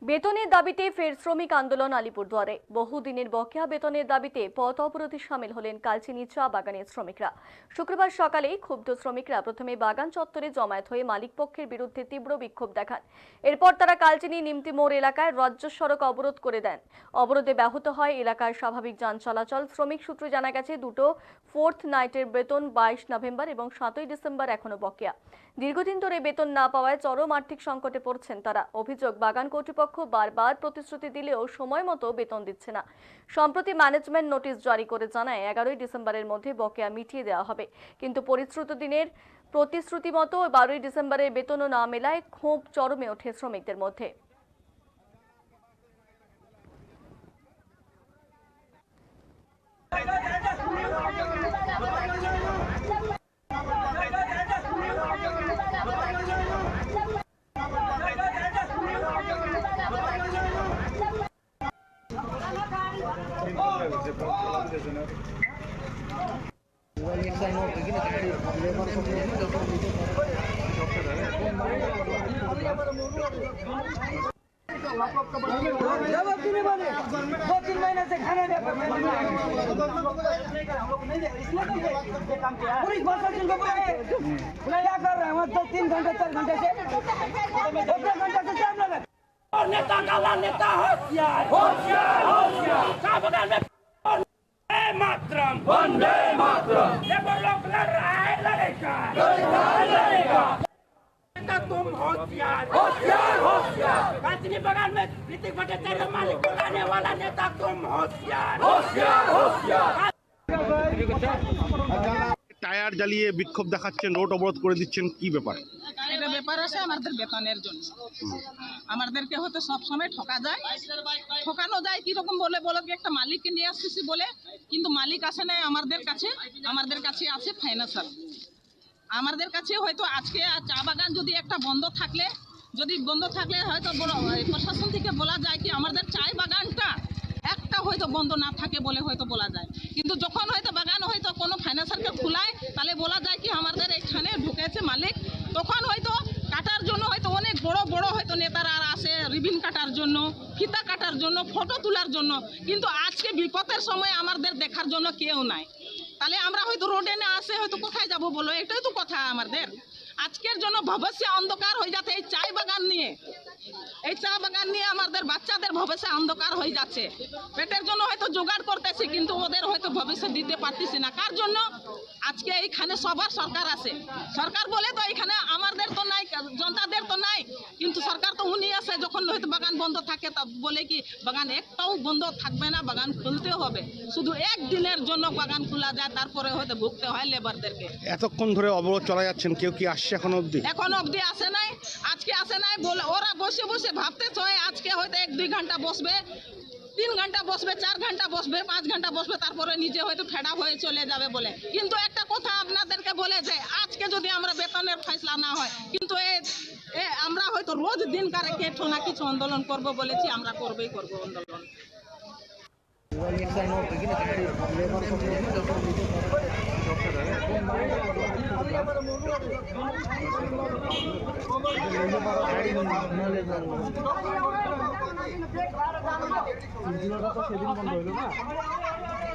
বেতনের দাবিতে ফের শ্রমিক আন্দোলন আলিপুরদুয়ারে। বহুদিনের বকেয়া বেতনের দাবিতে পথ অবরোধে সামিল হলেন কালচিনি চা বাগানের শ্রমিকরা। শুক্রবার সকালেই ক্ষুব্ধ শ্রমিকরা প্রথমে বাগান চত্বরে জমায়েত হয়ে মালিক পক্ষের বিরুদ্ধে তীব্র বিক্ষোভ দেখান। এরপর তারা কালচিনি নিমতি মোড় এলাকায় রাজ্য সড়ক অবরোধ করে দেন। অবরোধে ব্যাহত হয় এলাকার স্বাভাবিক যান চলাচল। শ্রমিক সূত্রে জানা গেছে, দুটো ফোর্থ নাইটের বেতন 22 নভেম্বর এবং 7ই ডিসেম্বর এখনো বকেয়া। দীর্ঘদিন ধরে বেতন না পাওয়ায় চরম আর্থিক সংকটে পড়ছেন তারা। অভিযোগ, বাগান কর্তৃপক্ষ বারবার প্রতিশ্রুতি দিলেও সময় মতো বেতন দিচ্ছে না। সম্প্রতি ম্যানেজমেন্ট নোটিশ জারি করে জানায় 11ই ডিসেম্বরের মধ্যে বকেয়া মিটিয়ে দেওয়া হবে, কিন্তু পরিশ্রুত দিনের প্রতিশ্রুতি মতো 12ই ডিসেম্বরের বেতনও না মেলায় ক্ষোভ চরমে ওঠে শ্রমিকদের মধ্যে। दो-तीन महीने से खाना नहीं पूरी प्रशासन को क्या कर रहे हैं? 2-3 घंटे 4 घंटे से नेता काला नेता होशियार होशियार होशियार का बगल में वंदे मातरम वंदे मातरम ये लोग लड़ रहा है, लड़ेगा लड़ेगा। तुम होशियार होशियार होशियार। कालचिनी बगान में ऋतिक भट्टाचार्य मालिक को लाने वाला नेता तुम होशियार होशियार होशियार। টায়ার জ্বালিয়ে বিক্ষোভ দেখাচ্ছেন, রোড অবরোধ করে দিচ্ছেন, কি ব্যাপার? এটা ব্যাপার আছে আমাদের বেতনের জন্য। আমাদেরকে হয়তো সব সময় ঠকানো যায় কিরকম বলে একটা মালিককে নিয়ে আসতেছি বলে, কিন্তু মালিক আসে না আমাদের কাছে আছে ফাইন্যান্সার। আমাদের কাছে হয়তো আজকে চা বাগান যদি একটা বন্ধ থাকলে হয়তো প্রশাসন থেকে বলা যায় কি আমাদের চায় বাগানটা একটা হয়তো বন্ধ না থাকে বলে হয়তো বলা যায়, কিন্তু যখন হয়তো বাগান হয়তো কোনো ফাইন্যান্সারকে খোলায় তাহলে বলা যায় কি আমাদের এখানে ঢুকেছে মালিক, তখন হয়তো কাটার জন্য হয়তো অনেক বড় বড় হয়তো নেতারা আসে রিবিন কাটার জন্য, ফিতা কাটার জন্য, ফটো তোলার জন্য, কিন্তু আজকে বিপদের সময় আমাদের দেখার জন্য কেউ নাই। তাহলে আমরা হয়তো রোডে না আসে হয়তো কোথায় যাব বলো? এটাই তো কথা আমাদের। আজকের জন্য ভবিষ্য অন্ধকার হয়ে যাচ্ছে এই চা বাগান নিয়ে আমাদের বাচ্চাদের ভবিষ্য অন্ধকার হয়ে যাচ্ছে। পেটের জন্য হয়তো জোগাড় করতেছি, কিন্তু ওদের হয়তো ভবিষ্যৎ দিতে পারতেছি না। কার জন্য? আজকে এইখানে সবার সরকার আছে, সরকার বলে তো এইখানে আমাদের তো নাই, জনতাদের তো নাই, কিন্তু সরকার তো উনি আছে। যখন হয়তো বাগান বন্ধ থাকে তা বলে কি বাগান একটাও বন্ধ থাকবে না, বাগান খুলতে হবে। শুধু একদিনের জন্য বাগান খোলা যায়, তারপরে হয়তো ভুগতে হয় লেবারদেরকে। এতক্ষণ ধরে অবরোধ চালা যাচ্ছেন, কেউ কি আসছে এখনো অবধি? আসে নাই, আজকে আসে নাই বলে ওরা বসে বসে ভাবতে চায় আজকে হয়তো 1-2 ঘন্টা বসবে, 3 ঘন্টা বসবে, 4 ঘন্টা বসবে, 5 ঘন্টা বসবে, তারপরে নিজে হয়তো ফেডা হয়ে চলে যাবে বলে। কিন্তু একটা কথা আপনাদেরকে বলে যে আজকে যদি আমরা বেতনের ফয়সলা না হয়, কিন্তু আমরা হয়তো রোজ দিন কারে কিছু না কিছু আন্দোলন করব বলেছি, আমরা করবই করব আন্দোলন। সেদিন বন্ধ হইল না।